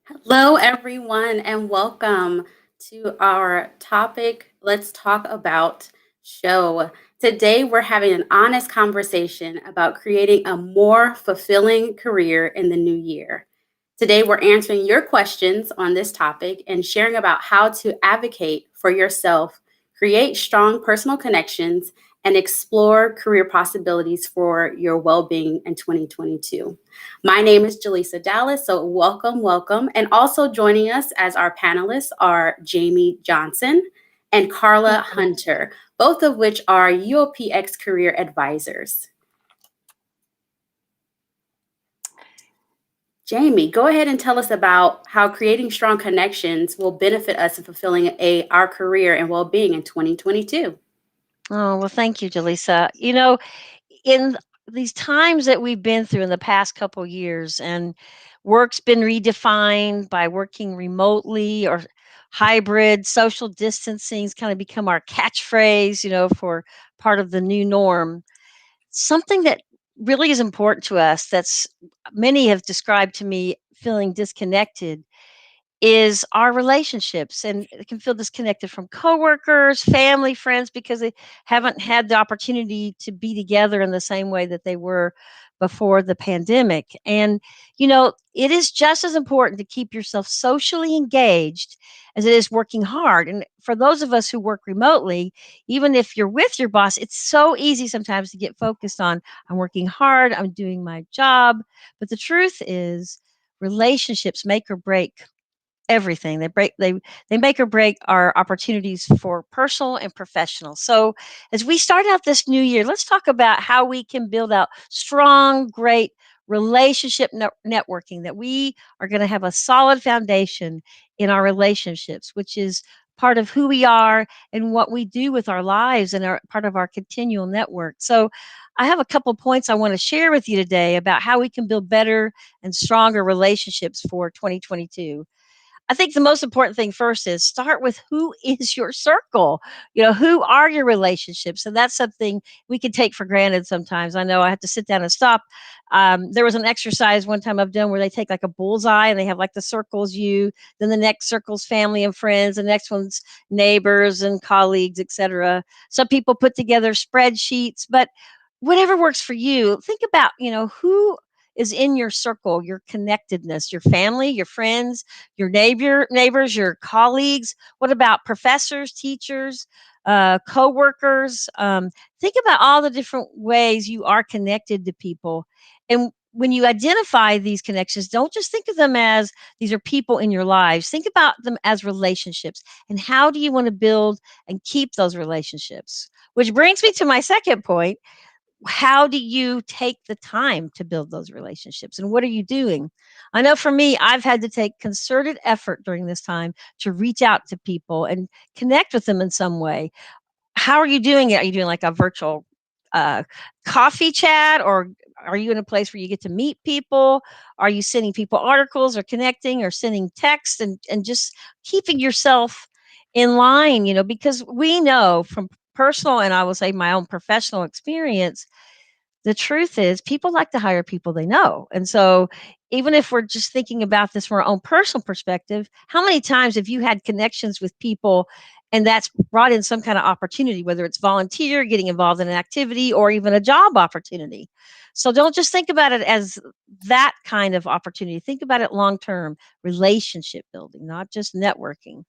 Hello, everyone, and welcome to our topic. Let's talk about show. Today, we're having an honest conversation about creating a more fulfilling career in the new year. Today, we're answering your questions on this topic and sharing about how to advocate for yourself, create strong personal connections, and explore career possibilities for your well being in 2022. My name is Jaleesa Dallas, so welcome. And also joining us as our panelists are Jamie Johnson and Carla Hunter, both of which are UOPX career advisors. Jamie, go ahead and tell us about how creating strong connections will benefit us in fulfilling our career and well-being in 2022. Oh, well, thank you, Jaleesa. In these times that we've been through in the past couple years, and work's been redefined by working remotely or hybrid, social distancing's kind of become our catchphrase, for part of the new norm. Something that really is important to us that's many have described to me feeling disconnected is our relationships, and it can feel disconnected from coworkers, family, friends, because they haven't had the opportunity to be together in the same way that they were before the pandemic. And it is just as important to keep yourself socially engaged as it is working hard. And for those of us who work remotely, even if you're with your boss, it's so easy sometimes to get focused on, I'm working hard, I'm doing my job. But the truth is, relationships make or break everything. They make or break our opportunities for personal and professional. So as we start out this new year, let's talk about how we can build out strong, great relationship networking, that we are going to have a solid foundation in our relationships, which is part of who we are and what we do with our lives and are part of our continual network. So I have a couple points I want to share with you today about how we can build better and stronger relationships for 2022. I think the most important thing first is start with who is your circle. Who are your relationships? And that's something we can take for granted sometimes. I know I have to sit down and stop. There was an exercise one time I've done where they take like a bullseye and they have like the circles you, then the next circle's family and friends, the next one's neighbors and colleagues, etc. Some people put together spreadsheets, but whatever works for you, think about, who is in your circle, your connectedness, your family, your friends, your neighbors, your colleagues. What about professors, teachers, co-workers? Think about all the different ways you are connected to people. And when you identify these connections, don't just think of them as these are people in your lives. Think about them as relationships. And how do you want to build and keep those relationships? Which brings me to my second point. How do you take the time to build those relationships, and what are you doing? I know for me, I've had to take concerted effort during this time to reach out to people and connect with them in some way. How are you doing it? Are you doing like a virtual uh, coffee chat, or are you in a place where you get to meet people? Are you sending people articles or connecting or sending text, and just keeping yourself in line, because we know from personal, and I will say my own professional experience, the truth is people like to hire people they know. And so even if we're just thinking about this from our own personal perspective, how many times have you had connections with people and that's brought in some kind of opportunity, whether it's volunteer, getting involved in an activity, or even a job opportunity? So don't just think about it as that kind of opportunity. Think about it long term, relationship building, not just networking.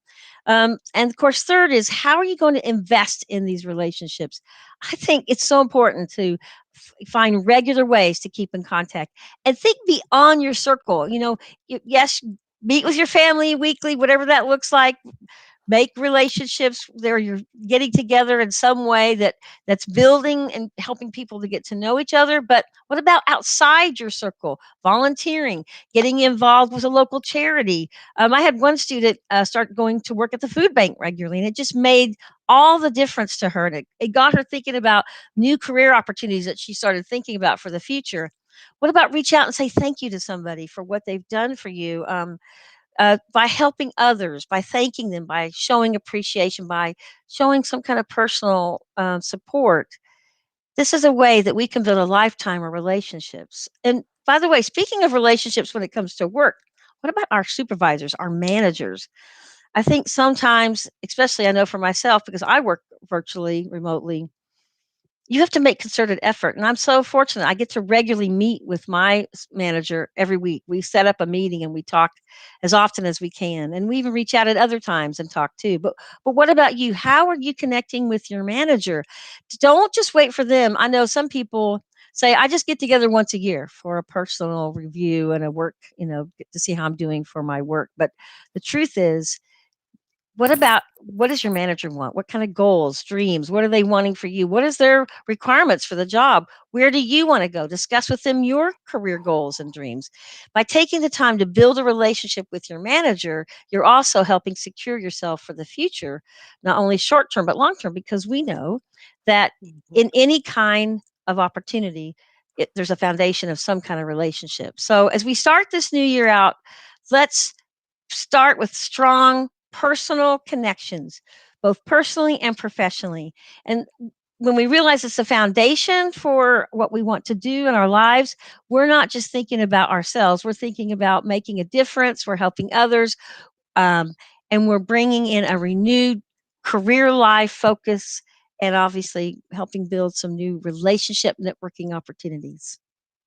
And of course, third is, how are you going to invest in these relationships? I think it's so important to find regular ways to keep in contact and think beyond your circle. Yes, meet with your family weekly, whatever that looks like. Make relationships there. You're getting together in some way that's building and helping people to get to know each other. But what about outside your circle? Volunteering, getting involved with a local charity. I had one student start going to work at the food bank regularly, and it just made all the difference to her. And it got her thinking about new career opportunities that she started thinking about for the future. What about reach out and say thank you to somebody for what they've done for you? By helping others, by thanking them, by showing appreciation, by showing some kind of personal support. This is a way that we can build a lifetime of relationships. And by the way, speaking of relationships when it comes to work, What about our supervisors, our managers? I think sometimes, especially I know for myself, because I work virtually, remotely, you have to make concerted effort. And I'm so fortunate. I get to regularly meet with my manager every week. We set up a meeting and we talk as often as we can. And we even reach out at other times and talk too. But what about you? How are you connecting with your manager? Don't just wait for them. I know some people say, I just get together once a year for a personal review and a work, get to see how I'm doing for my work. But the truth is, what does your manager want? What kind of goals, dreams? What are they wanting for you? What is their requirements for the job? Where do you want to go? Discuss with them your career goals and dreams. By taking the time to build a relationship with your manager, you're also helping secure yourself for the future, not only short term, but long term, because we know that Mhm. in any kind of opportunity, there's a foundation of some kind of relationship. So as we start this new year out, let's start with strong personal connections, both personally and professionally. And when we realize it's a foundation for what we want to do in our lives, we're not just thinking about ourselves, we're thinking about making a difference, we're helping others, um, and we're bringing in a renewed career life focus and obviously helping build some new relationship networking opportunities.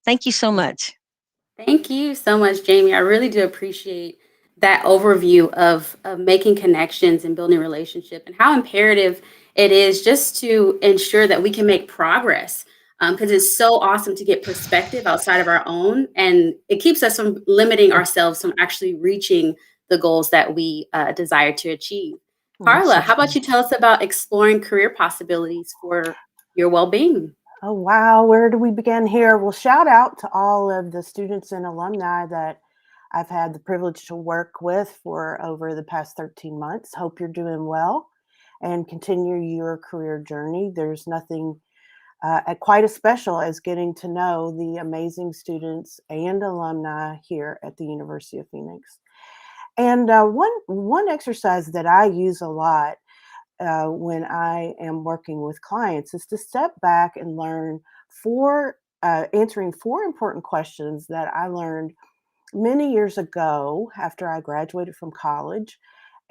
Thank you so Yeah. much. Thank you so much, Jamie. I really do appreciate that overview of making connections and building relationship and how imperative it is just to ensure that we can make progress. Because it's so awesome to get perspective outside of our own, and it keeps us from limiting ourselves from actually reaching the goals that we desire to achieve. That's Carla, so how about true. you tell us about exploring career possibilities for your well-being? Oh, wow. Where do we begin here? Well, shout out to all of the students and alumni that I've had the privilege to work with for over the past 13 months. Hope you're doing well and continue your career journey. There's nothing quite as special as getting to know the amazing students and alumni here at the University of Phoenix. And one exercise that I use a lot when I am working with clients is to step back and learn answering four important questions that I learned many years ago after I graduated from college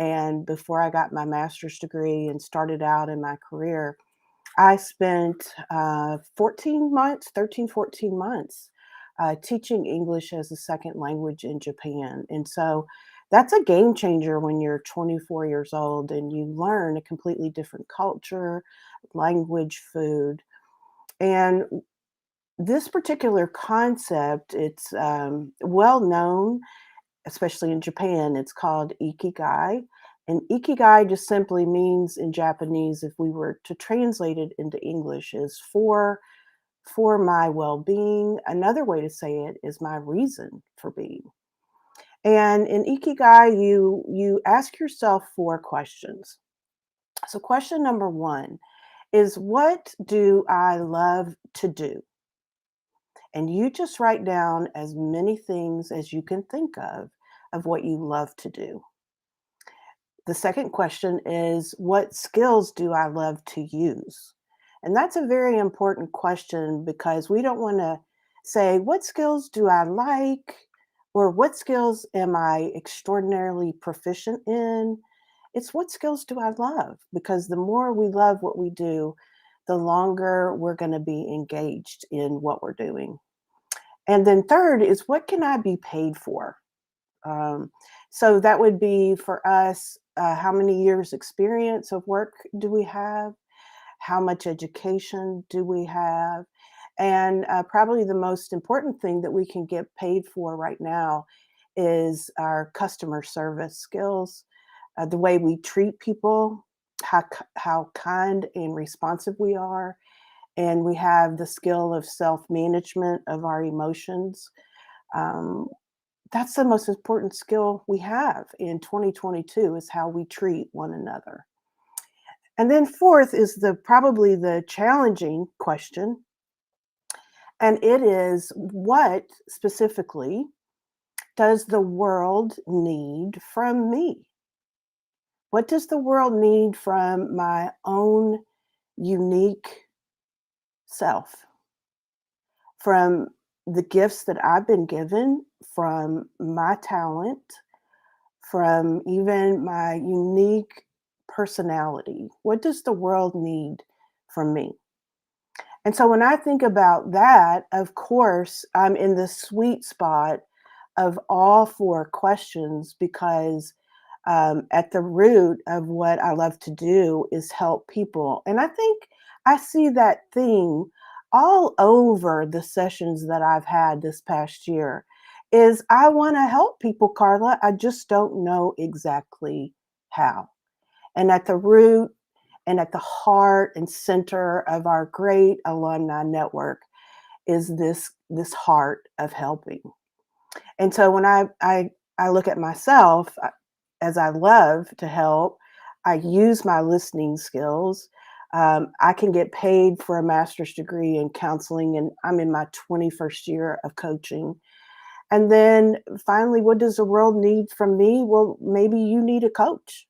and before I got my master's degree and started out in my career. I spent 14 months, 13, 14 months teaching English as a second language in Japan. And so that's a game changer when you're 24 years old and you learn a completely different culture, language, food. And this particular concept, it's well known, especially in Japan. It's called ikigai. And ikigai just simply means in Japanese, if we were to translate it into English, is for my well-being. Another way to say it is my reason for being. And in ikigai, you ask yourself four questions. So question number one is, what do I love to do? And you just write down as many things as you can think of what you love to do. The second question is, what skills do I love to use? And that's a very important question because we don't want to say, what skills do I like? Or what skills am I extraordinarily proficient in? It's what skills do I love? Because the more we love what we do, the longer we're going to be engaged in what we're doing. And then third is, what can I be paid for? Um, so that would be for us, how many years experience of work do we have? How much education do we have? And probably the most important thing that we can get paid for right now is our customer service skills, the way we treat people, how kind and responsive we are. And we have the skill of self management of our emotions. Um, that's the most important skill we have in 2022 is how we treat one another. And then fourth is the probably the challenging question, and it is, what specifically does the world need from me? What does the world need from my own unique self? From the gifts that I've been given from my talent, from even my unique personality. What does the world need from me? And so when I think about that, of course, I'm in the sweet spot of all four questions because at the root of what I love to do is help people. And I think I see that theme all over the sessions that I've had this past year is I want to help people, Carla. I just don't know exactly how. And at the root and at the heart and center of our great alumni network is this heart of helping. And so when I look at myself, as I love to help, I use my listening skills. I can get paid for a master's degree in counseling, and I'm in my 21st year of coaching. And then finally, what does the world need from me? Well, maybe you need a coach.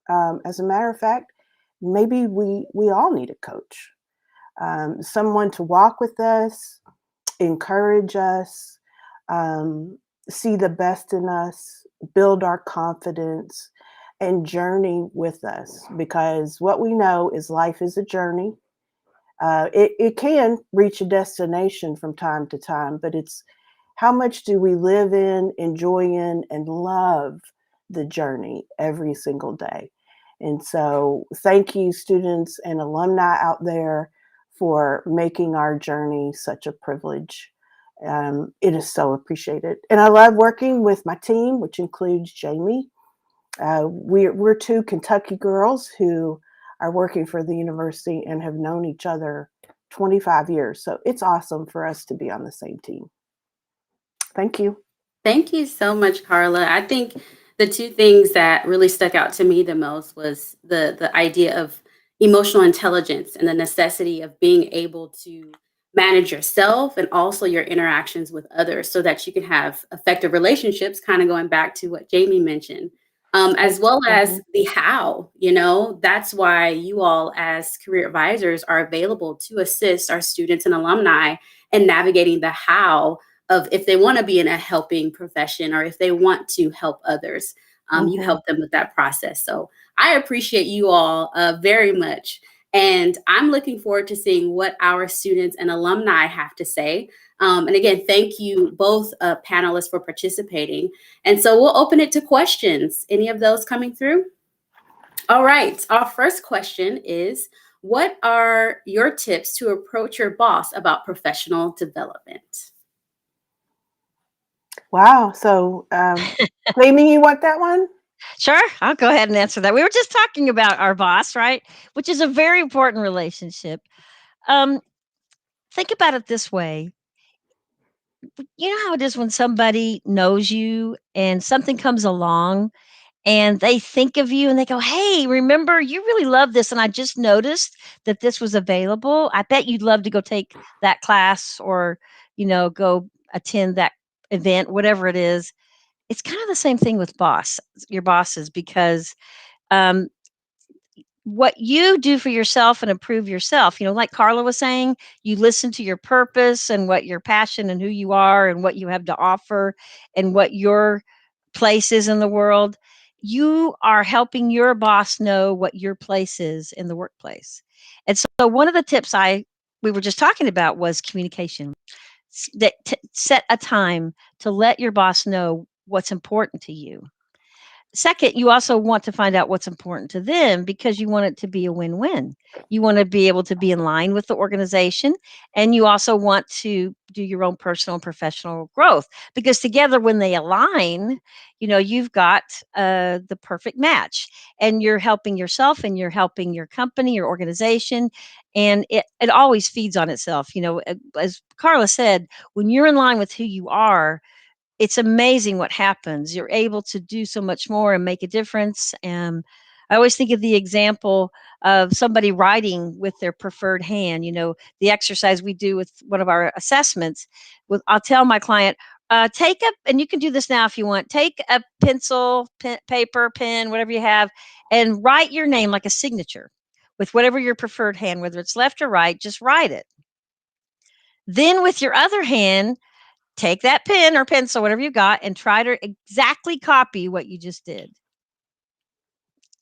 As a matter of fact, maybe we all need a coach, someone to walk with us, encourage us, um, see the best in us, build our confidence, and journey with us. Because what we know is life is a journey. It can reach a destination from time to time, but it's how much do we live in, enjoy in, and love the journey every single day. And so, thank you, students and alumni out there, for making our journey such a privilege. It is so appreciated. And I love working with my team, which includes Jamie. We're two Kentucky girls who are working for the university and have known each other 25 years. So it's awesome for us to be on the same team. Thank you. Thank you so much, Carla. I think the two things that really stuck out to me the most was the idea of emotional intelligence and the necessity of being able to manage yourself and also your interactions with others so that you can have effective relationships, kind of going back to what Jamie mentioned. As well as Mhm. the how, you know, that's why you all as career advisors are available to assist our students and alumni in navigating the how of if they want to be in a helping profession or if they want to help others. You Mhm. help them with that process. So I appreciate you all very much. And I'm looking forward to seeing what our students and alumni have to say. And again, thank you both panelists for participating. And so we'll open it to questions. Any of those coming through? All right. Our first question is, what are your tips to approach your boss about professional development? Wow. So, Jamie, you want that one? Sure, I'll go ahead and answer that. We were just talking about our boss, right? Which is a very important relationship. Um, think about it this way. You know how it is when somebody knows you and something comes along and they think of you and they go, "Hey, remember you really love this and I just noticed that this was available. I bet you'd love to go take that class or, go attend that event, whatever it is." It's kind of the same thing with your bosses, because um, what you do for yourself and improve yourself, like Carla was saying, you listen to your purpose and what your passion and who you are and what you have to offer and what your place is in the world. You are helping your boss know what your place is in the workplace. And so one of the tips we were just talking about was communication. Set a time to let your boss know what's important to you. Second, you also want to find out what's important to them because you want it to be a win-win. You want to be able to be in line with the organization, and you also want to do your own personal and professional growth, because together when they align, you've got the perfect match, and you're helping yourself and you're helping your company, your organization, and it always feeds on itself. As Carla said, when you're in line with who you are, it's amazing what happens. You're able to do so much more and make a difference. And I always think of the example of somebody writing with their preferred hand. The exercise we do with one of our assessments. I'll tell my client, and you can do this now if you want. Take a pencil, paper, pen, whatever you have, and write your name like a signature with whatever your preferred hand, whether it's left or right. Just write it. Then with your other hand, take that pen or pencil, whatever you got, and try to exactly copy what you just did.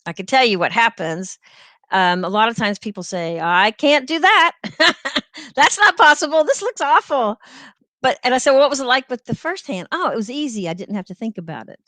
I can tell you what happens. A lot of times people say, I can't do that. That's not possible. This looks awful. And I said, well, what was it like with the first hand? Oh, it was easy. I didn't have to think about it.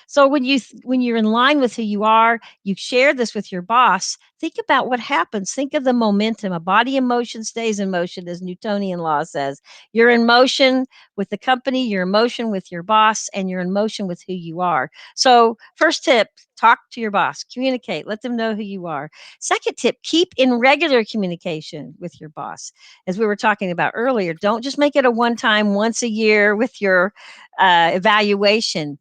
So when you're in line with who you are, you share this with your boss. Think about what happens. Think of the momentum. A body in motion stays in motion, as Newtonian law says. You're in motion with the company, you're in motion with your boss, and you're in motion with who you are. So, first tip: talk to your boss, communicate, let them know who you are. Second tip: keep in regular communication with your boss. As we were talking about earlier, don't just make it a one time, once a year with your evaluation.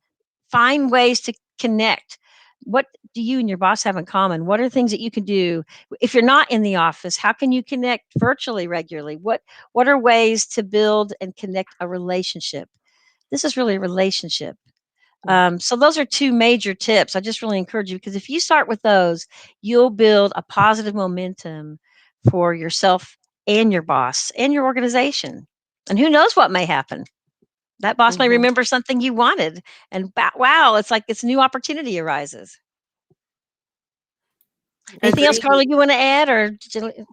Find ways to connect. What do you and your boss have in common? What are things that you can do if you're not in the office? How can you connect virtually regularly? What are ways to build and connect a relationship? This is really a relationship. So those are two major tips. I just really encourage you, because if you start with those, you'll build a positive momentum for yourself and your boss and your organization. And who knows what may happen? That boss may Mhm. remember something you wanted, and wow, it's like this new opportunity arises. Anything else, Agreed. Carla, you want to add, or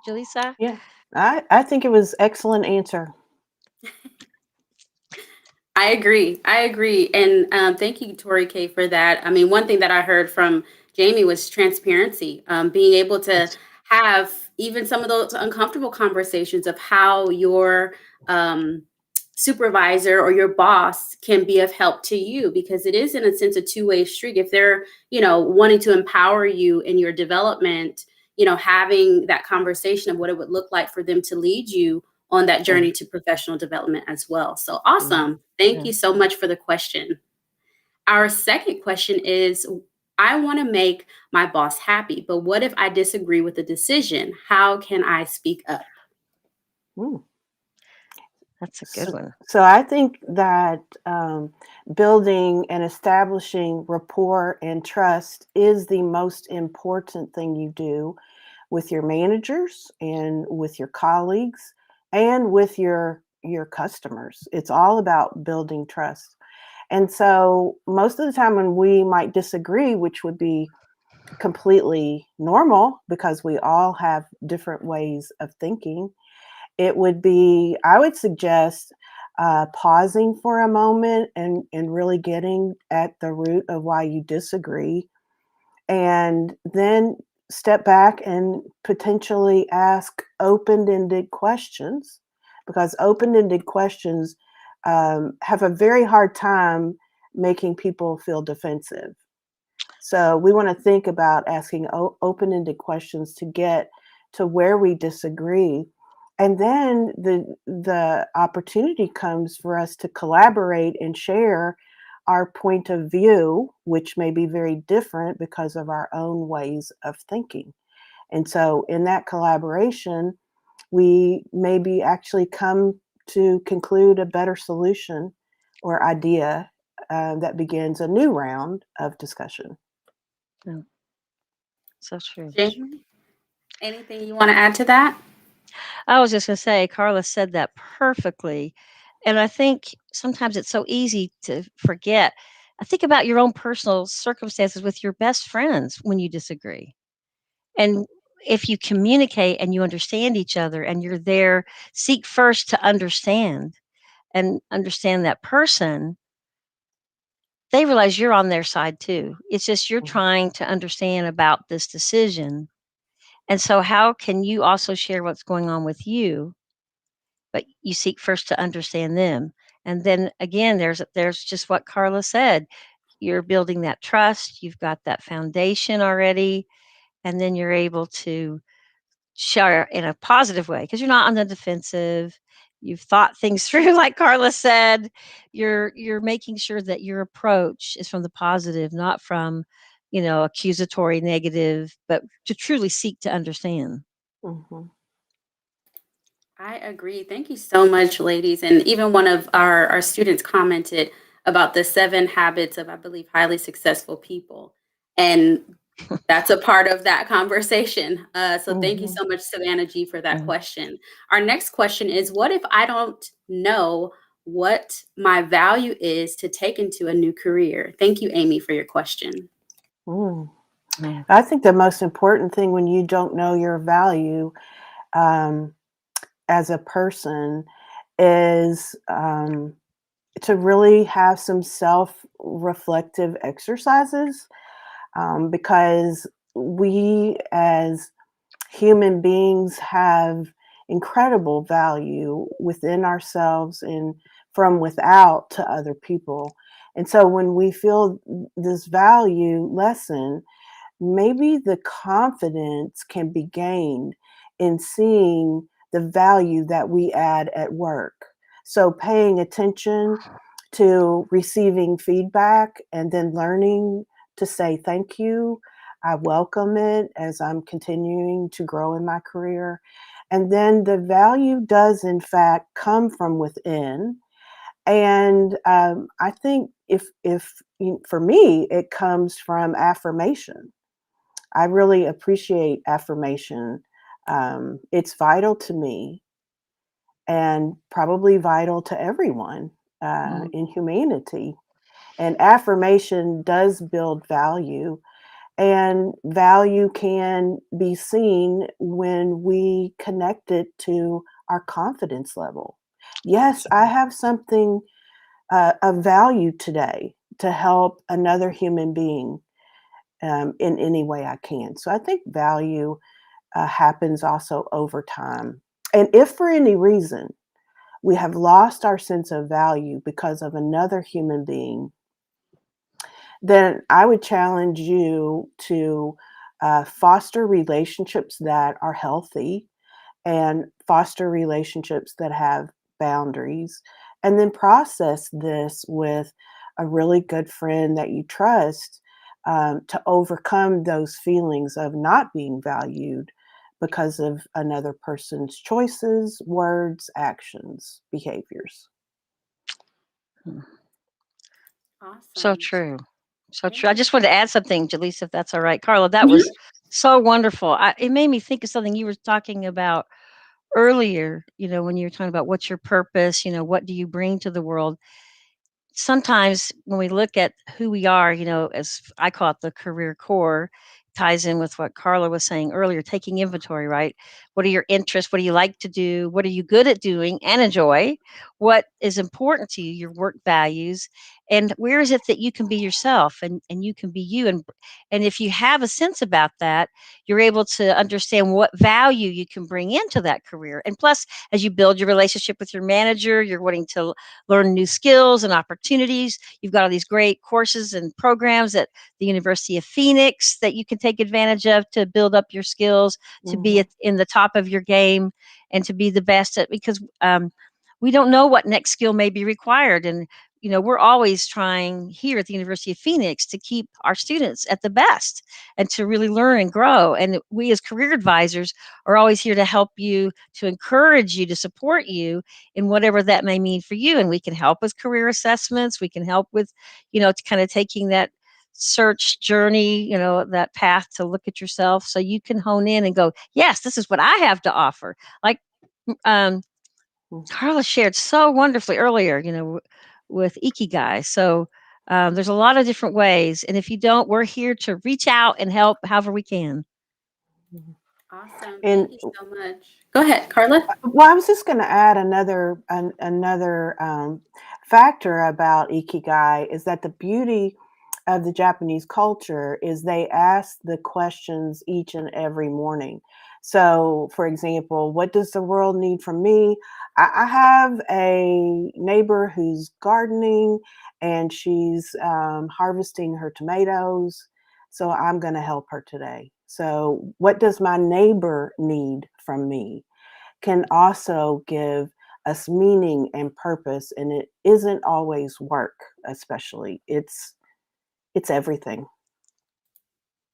Jaleesa? Yeah, I think it was excellent answer. I agree. I agree. And thank you, Tori K, for that. I mean, one thing that I heard from Jamie was transparency, being able to Yes. have even some of those uncomfortable conversations of how your um, supervisor or your boss can be of help to you, because it is, in a sense, a two-way street. If they're, wanting to empower you in your development, having that conversation of what it would look like for them to lead you on that Mm, journey to professional development as well. So mm, awesome. Thank Yeah. you so much for the question. Our second question is, I want to make my boss happy, but what if I disagree with the decision? How can I speak up? mm. That's a good So, one. so I think that building and establishing rapport and trust is the most important thing you do with your managers and with your colleagues and with your customers. It's all about building trust. And so most of the time when we might disagree, which would be completely normal because we all have different ways of thinking, it would be, I would suggest pausing for a moment and really getting at the root of why you disagree, and then step back and potentially ask open-ended questions, because open-ended questions have a very hard time making people feel defensive. So we want to think about asking open-ended questions to get to where we disagree. And then the opportunity comes for us to collaborate and share our point of view, which may be very different because of our own ways of thinking. And so in that collaboration, we maybe actually come to conclude a better solution or idea that begins a new round of discussion. Yeah, so true. Jamie, anything you want to add to that? I was just going to say, Carla said that perfectly. And I think sometimes it's so easy to forget. I think about your own personal circumstances with your best friends when you disagree. And if you communicate and you understand each other and you're there, seek first to understand and understand that person, they realize you're on their side too. It's just you're Mhm. trying to understand about this decision. And so, how can you also share what's going on with you? But you seek first to understand them. And then again, there's just what Carla said. You're building that trust, you've got that foundation already, and then you're able to share in a positive way because you're not on the defensive. You've thought things through, like Carla said. You're making sure that your approach is from the positive, not from, accusatory, negative, but to truly seek to understand. Mhm. I agree. Thank you so much, ladies. And even one of our students commented about the 7 habits of, I believe, highly successful people. And That's a part of that conversation. So thank you Mhm. so much, Savannah G, for that Mm. question. Our next question is, what if I don't know what my value is to take into a new career? Thank you, Amy, for your question. Mm. Mm. I think the most important thing when you don't know your value um, as a person is to really have some self reflective exercises because we as human beings have incredible value within ourselves and from without to other people. And so when we feel this value lessen, maybe the confidence can be gained in seeing the value that we add at work. So paying attention to receiving feedback and then learning to say thank you. I welcome it as I'm continuing to grow in my career. And then the value does, in fact, come from within. And I think for me, it comes from affirmation. I really appreciate affirmation. It's vital to me and probably vital to everyone Mm. in humanity. And affirmation does build value, and value can be seen when we connect it to our confidence level. Yes, I have something of value today to help another human being in any way I can. So I think value happens also over time. And if for any reason we have lost our sense of value because of another human being, then I would challenge you to foster relationships that are healthy and foster relationships that have boundaries, and then process this with a really good friend that you trust to overcome those feelings of not being valued because of another person's choices, words, actions, behaviors. Mm. So Awesome. true. So true. I Yeah. just wanted to add something, Jaleesa, if that's all right. Carla, that Mhm. was so wonderful. It made me think of something you were talking about earlier, when you were talking about what's your purpose, what do you bring to the world? Sometimes when we look at who we are, as I call it the career core, ties in with what Carla was saying earlier, taking inventory, right? What are your interests? What do you like to do? What are you good at doing and enjoy? What is important to you, your work values? And where is it that you can be yourself and you can be you? And if you have a sense about that, you're able to understand what value you can bring into that career. And plus, as you build your relationship with your manager, you're wanting to learn new skills and opportunities. You've got all these great courses and programs at the University of Phoenix that you can take advantage of to build up your skills, to be Mhm. in the top of your game, and to be the best at because we don't know what next skill may be required. And we're always trying here at the University of Phoenix to keep our students at the best and to really learn and grow. And we as career advisors are always here to help you, to encourage you, to support you in whatever that may mean for you. And we can help with career assessments. We can help with, kind of taking that search journey, that path to look at yourself so you can hone in and go, yes, this is what I have to offer. Like um, Mhm. Carla shared so wonderfully earlier, with Ikigai. So there's a lot of different ways. And if you don't, we're here to reach out and help however we can. Mhm. Awesome. And Thank you so much. Go ahead, Carla. well, I was just going to add another factor about ikigai is that the beauty of the Japanese culture is they ask the questions each and every morning. So, for example, what does the world need from me? I have a neighbor who's gardening and she's harvesting her tomatoes. So, I'm going to help her today. So, what does my neighbor need from me? Can also give us meaning and purpose, and it isn't always work, especially. It's everything.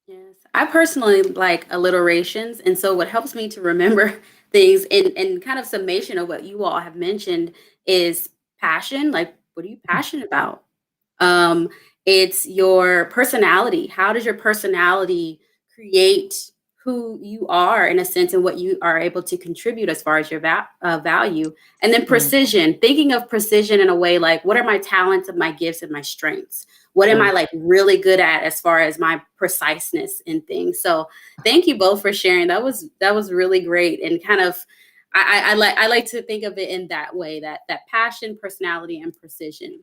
Yes. I personally like alliterations. And so what helps me to remember things in kind of summation of what you all have mentioned is passion. Like, what are you passionate about? Um, It's your personality. How does your personality create who you are in a sense and what you are able to contribute as far as your value? And then Mm, precision, thinking of precision in a way like, what are my talents and my gifts and my strengths? What am I mm. like really good at as far as my preciseness in things? So thank you both for sharing. That was really great and kind of I like to think of it in that way, that passion, personality, and precision.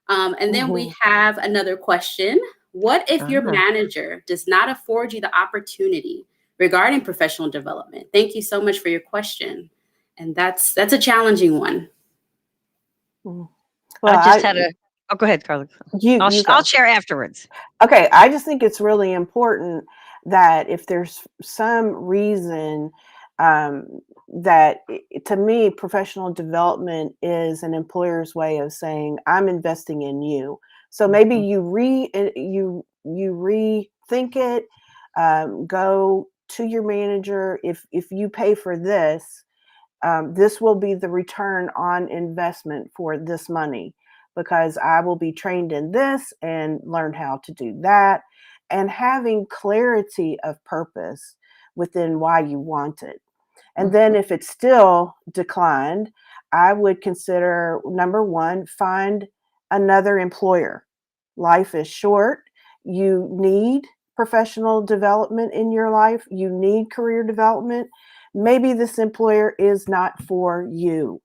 And then we Mhm. have another question. What if your Ah. manager does not afford you the opportunity regarding professional development? Thank you so much for your question. And that's a challenging one. Mhm. I Well, just had a oh, go ahead, Carla. you I'll go. share afterwards. Okay, I just think it's really important that if there's some reason um, to me, professional development is an employer's way of saying I'm investing in you. So maybe Mhm, you rethink it. Go to your manager. If you pay for this, this will be the return on investment for this money because I will be trained in this and learn how to do that. And having clarity of purpose within why you want it. And then mhm, if it's still declined, I would consider number one, find another employer. Life is short. You need professional development in your life, you need career development. Maybe this employer is not for you.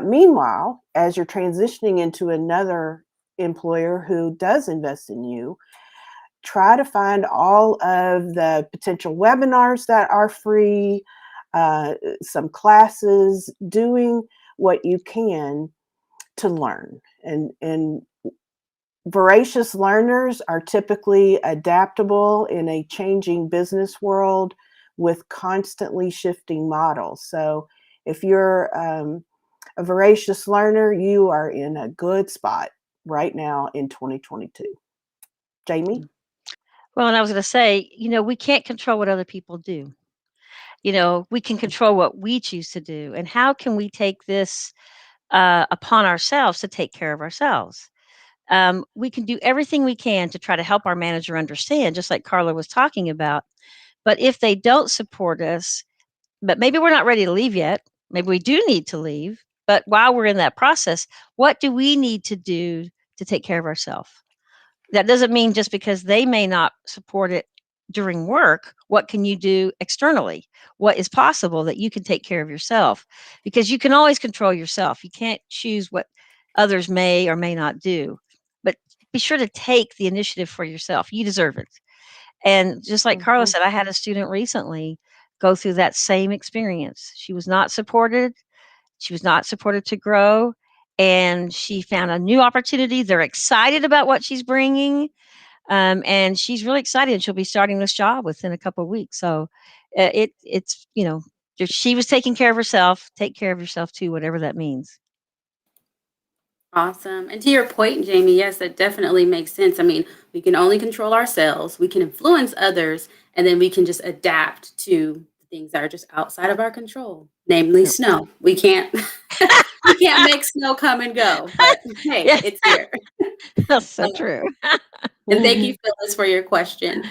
Meanwhile, as you're transitioning into another employer who does invest in you, try to find all of the potential webinars that are free, some classes, doing what you can to learn. And voracious learners are typically adaptable in a changing business world with constantly shifting models. So if you're a voracious learner, you are in a good spot right now in 2022. Jamie? mm. Well, and I was gonna say, we can't control what other people do. We can control what we choose to do, and how can we take this, upon ourselves to take care of ourselves? We can do everything we can to try to help our manager understand, just like Carla was talking about. But if they don't support us, but maybe we're not ready to leave yet, maybe we do need to leave. But while we're in that process, what do we need to do to take care of ourselves? That doesn't mean just because they may not support it during work, what can you do externally? What is possible that you can take care of yourself? Because you can always control yourself. You can't choose what others may or may not do. But be sure to take the initiative for yourself. You deserve it. And just like Carla Mhm. said, I had a student recently go through that same experience. She was not supported. She was not supported to grow. And she found a new opportunity. They're excited about what she's bringing, and she's really excited. She'll be starting this job within a couple of weeks. So it's just she was taking care of herself. Take care of yourself too, whatever that means. Awesome. And to your point, Jamie, yes, that definitely makes sense. I mean, we can only control ourselves, we can influence others, and then we can just adapt to things that are just outside of our control, namely Yep. snow. We can't we can't make snow come and go, but hey, Yeah, it's here. that's so true. And thank you, Mhm. Phyllis, for your question.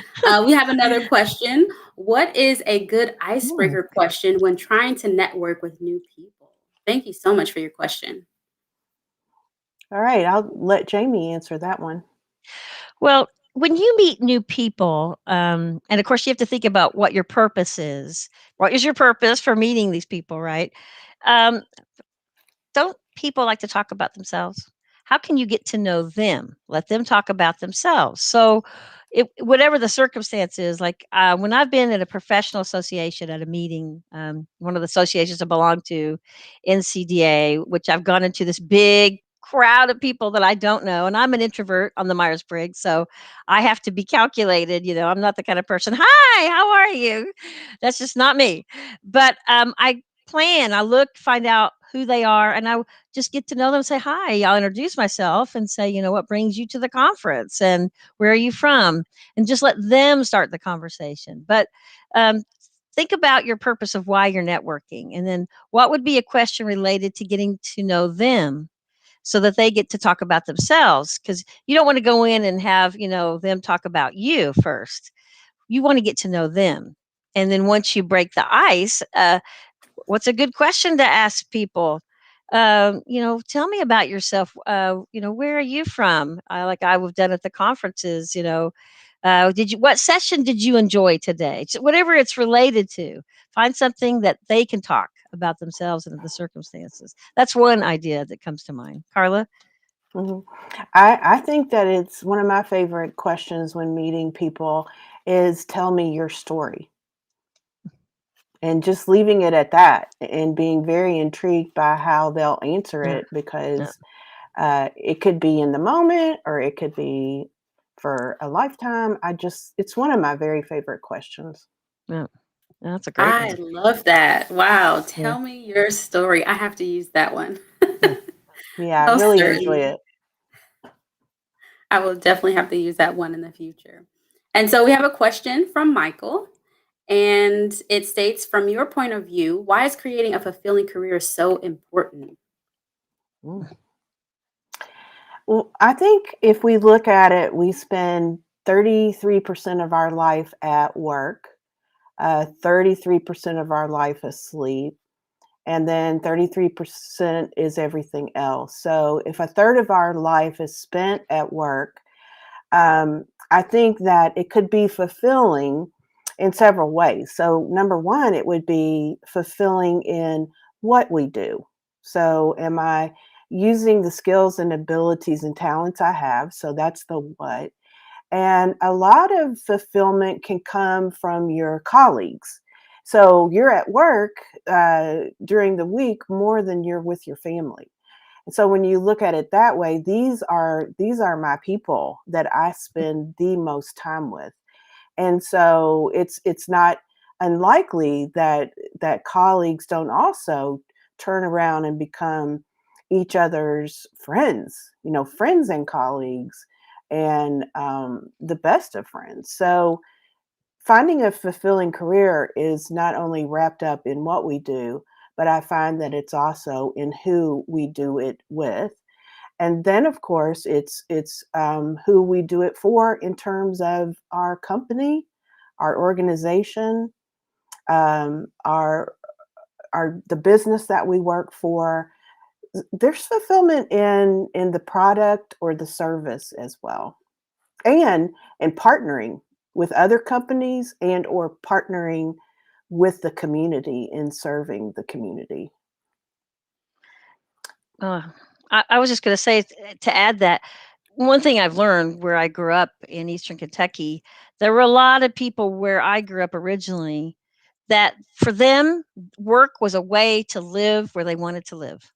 We have another question. What is a good Mm. icebreaker question when trying to network with new people? Thank you so much for your question. All right, I'll let Jamie answer that one. Well, when you meet new people, and of course you have to think about what your purpose is. What is your purpose for meeting these people, right? Um, don't people like to talk about themselves? How can you get to know them? Let them talk about themselves. So, whatever the circumstance is, like when I've been at a professional association at a meeting, one of the associations I belong to, NCDA, which I've gone into this big crowd of people that I don't know, and I'm an introvert on the Myers Briggs, so I have to be calculated. I'm not the kind of person. Hi, how are you? That's just not me. But I look, find out who they are, and I just get to know them, say hi. I'll introduce myself and say, what brings you to the conference and where are you from? And just let them start the conversation. But um, think about your purpose of why you're networking. And then what would be a question related to getting to know them? so that they get to talk about themselves, because you don't want to go in and have, them talk about you first. You want to get to know them. And then once you break the ice, what's a good question to ask people? Tell me about yourself. Where are you from? Like I've done at the conferences, what session did you enjoy today? So whatever it's related to, find something that they can talk about themselves and the circumstances. That's one idea that comes to mind. Carla? Mhm. I think that it's one of my favorite questions when meeting people is tell me your story. And just leaving it at that and being very intrigued by how they'll answer Yeah. it because it could be in the moment or it could be for a lifetime. It's one of my very favorite questions. Yeah. That's a great I one. love that. Wow. Yeah. Tell me your story. I have to use that one. Yeah. Yeah, I Most really enjoy certainly. it. I will definitely have to use that one in the future. And so we have a question from Michael, and it states, from your point of view, why is creating a fulfilling career so important? Mm. Well, I think if we look at it, we spend 33% of our life at work, 33% of our life asleep, and then 33% is everything else. So if a third of our life is spent at work, I think that it could be fulfilling in several ways. So, number one, it would be fulfilling in what we do. So, am I using the skills and abilities and talents I have? So, that's the what. And a lot of fulfillment can come from your colleagues. So, you're at work during the week more than you're with your family. And so when you look at it that way, these are my people that I spend the most time with. And so it's not unlikely that colleagues don't also turn around and become each other's friends, friends and colleagues, and the best of friends. So finding a fulfilling career is not only wrapped up in what we do, but I find that it's also in who we do it with. And then, of course, it's who we do it for in terms of our company, our organization, our the business that we work for. There's fulfillment in the product or the service as well, and in partnering with other companies and or partnering with the community in serving the community. Uh, I was just going to say, to add that, one thing I've learned where I grew up in Eastern Kentucky, there were a lot of people where I grew up originally that for them, work was a way to live where they wanted to live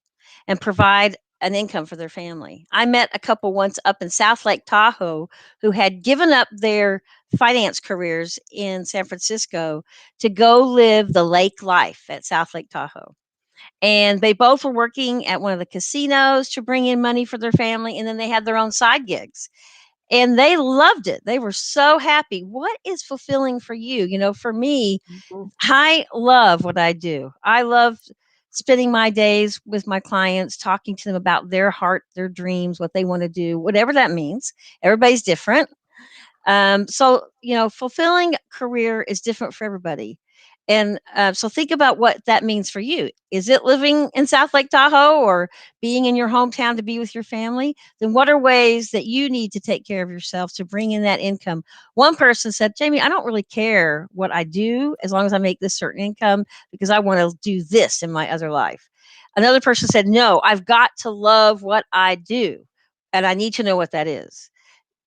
and provide an income for their family. I met a couple once up in South Lake Tahoe who had given up their finance careers in San Francisco to go live the lake life at South Lake Tahoe. And they both were working at one of the casinos to bring in money for their family. And then they had their own side gigs and they loved it. They were so happy. What is fulfilling for you? For me, Mhm. I love what I do. I love spending my days with my clients, talking to them about their heart, their dreams, what they want to do, whatever that means. Everybody's different. So, fulfilling career is different for everybody. And so think about what that means for you. Is it living in South Lake Tahoe or being in your hometown to be with your family? Then what are ways that you need to take care of yourself to bring in that income? One person said, Jamie, I don't really care what I do as long as I make this certain income because I want to do this in my other life. Another person said, no, I've got to love what I do and I need to know what that is.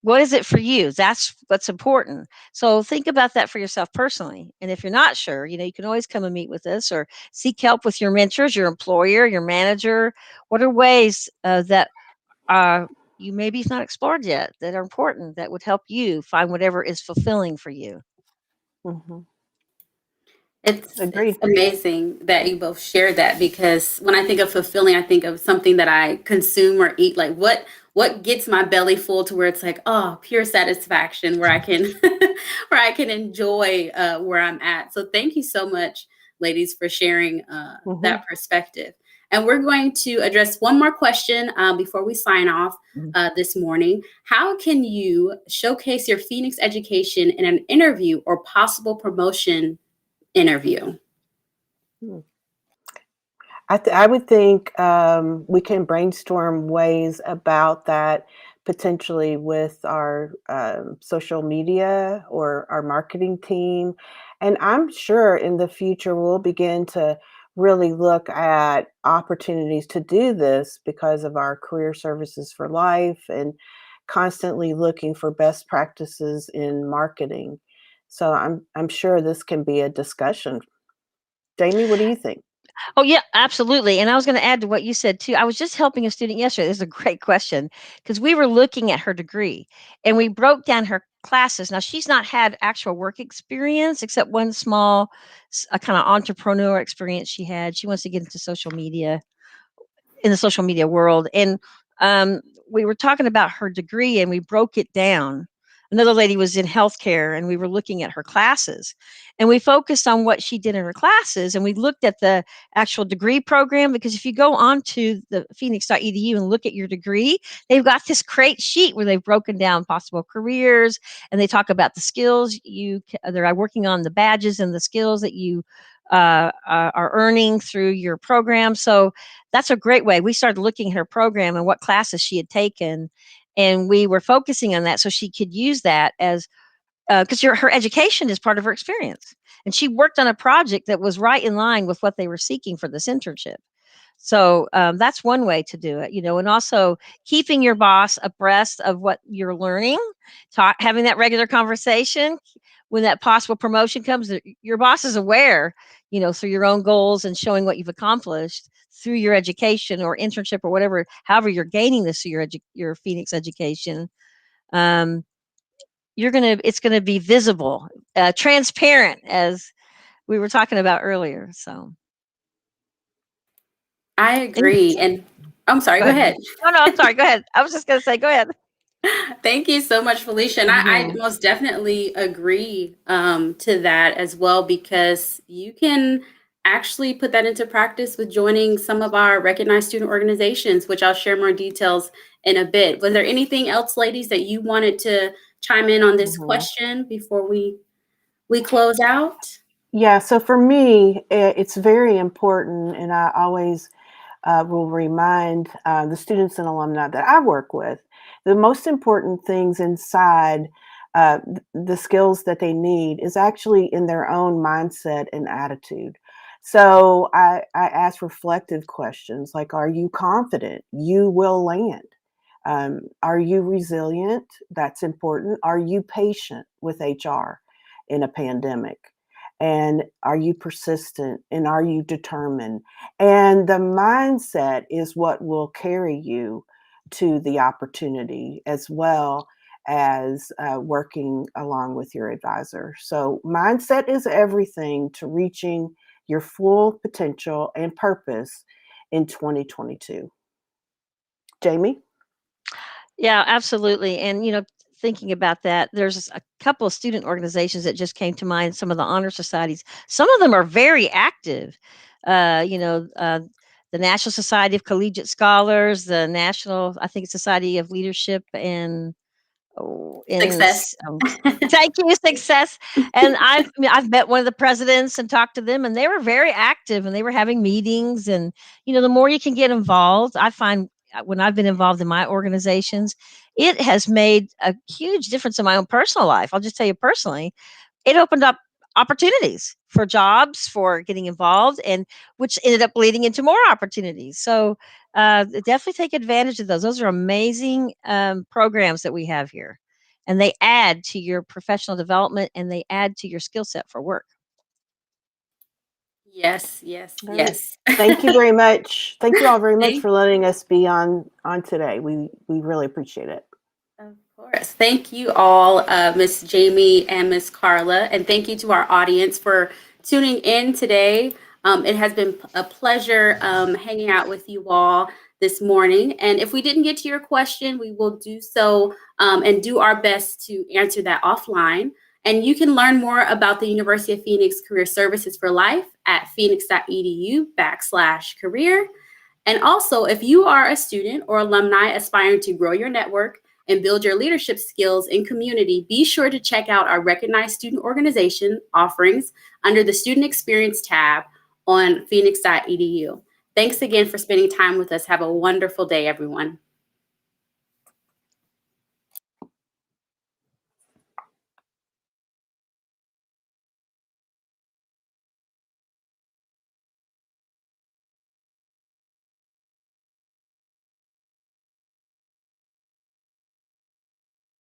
What is it for you? That's what's important. So think about that for yourself personally. And if you're not sure, you can always come and meet with us or seek help with your mentors, your employer, your manager. What are ways that you maybe it's not explored yet that are important that would help you find whatever is fulfilling for you? Mhm. It's Agreed. amazing that you both share that, because when I think of fulfilling, I think of something that I consume or eat. Like what gets my belly full to where it's like, oh, pure satisfaction, where I can where I can enjoy where I'm at. So thank you so much, ladies, for sharing Mhm. that perspective. And we're going to address one more question before we sign off this morning. How can you showcase your Phoenix education in an interview or possible promotion interview? I would think we can brainstorm ways about that potentially with our social media or our marketing team. And I'm sure in the future we'll begin to really look at opportunities to do this because of our Career Services for Life and constantly looking for best practices in marketing. So I'm sure this can be a discussion. Jamie, what do you think? Oh, yeah, absolutely. And I was going to add to what you said too. I was just helping a student yesterday. This is a great question because we were looking at her degree and we broke down her classes. Now, she's not had actual work experience except one small kind of entrepreneur experience she had. She wants to get into social media in the social media world. And we were talking about her degree and we broke it down. Another lady was in healthcare and we were looking at her classes and we focused on what she did in her classes and we looked at the actual degree program because if you go on to the phoenix.edu and look at your degree, they've got this great sheet where they've broken down possible careers and they talk about the skills they're working on the badges and the skills that you are earning through your program. So that's a great way. We started looking at her program and what classes she had taken, and we were focusing on that so she could use that as because her education is part of her experience. And she worked on a project that was right in line with what they were seeking for this internship. So that's one way to do it, and also keeping your boss abreast of what you're learning, having that regular conversation when that possible promotion comes. Your boss is aware, through your own goals and showing what you've accomplished through your education or internship or whatever, however you're gaining this through your Phoenix education. It's gonna be visible, transparent, as we were talking about earlier. So. I agree. And I'm sorry, Go go ahead. ahead. No, I'm sorry. Go ahead. I was just going to say, go ahead. Thank you so much, Felicia. And I most definitely agree to that as well, because you can actually put that into practice with joining some of our recognized student organizations, which I'll share more details in a bit. Was there anything else, ladies, that you wanted to chime in on this question before we close out? Yeah, so for me, it's very important, and I always will remind the students and alumni that I work with, the most important things inside the skills that they need is actually in their own mindset and attitude. So I ask reflective questions like, are you confident you will land? Are you resilient? That's important. Are you patient with HR in a pandemic? And are you persistent? And are you determined? And the mindset is what will carry you to the opportunity as well as working along with your advisor. So mindset is everything to reaching your full potential and purpose in 2022. Jamie? Yeah, absolutely. And, thinking about that, there's a couple of student organizations that just came to mind, some of the honor societies. Some of them are very active. The National Society of Collegiate Scholars, the National, I think, Society of Leadership and Success. Thank you, success. And I've met one of the presidents and talked to them, and they were very active, and they were having meetings. And the more you can get involved, I find when I've been involved in my organizations, it has made a huge difference in my own personal life. I'll just tell you personally, it opened up opportunities for jobs, for getting involved, and which ended up leading into more opportunities. So definitely take advantage of those. Those are amazing programs that we have here, and they add to your professional development and they add to your skill set for work. Yes. Thank you very much. Thank you all very much Thank for letting us be on today. We really appreciate it. Of course. Thank you all, Miss Jamie and Miss Carla. And thank you to our audience for tuning in today. It has been a pleasure hanging out with you all this morning. And if we didn't get to your question, we will do so and do our best to answer that offline. And you can learn more about the University of Phoenix Career Services for Life at phoenix.edu/career. And also, if you are a student or alumni aspiring to grow your network and build your leadership skills in community, be sure to check out our recognized student organization offerings under the Student Experience tab on phoenix.edu. Thanks again for spending time with us. Have a wonderful day, everyone.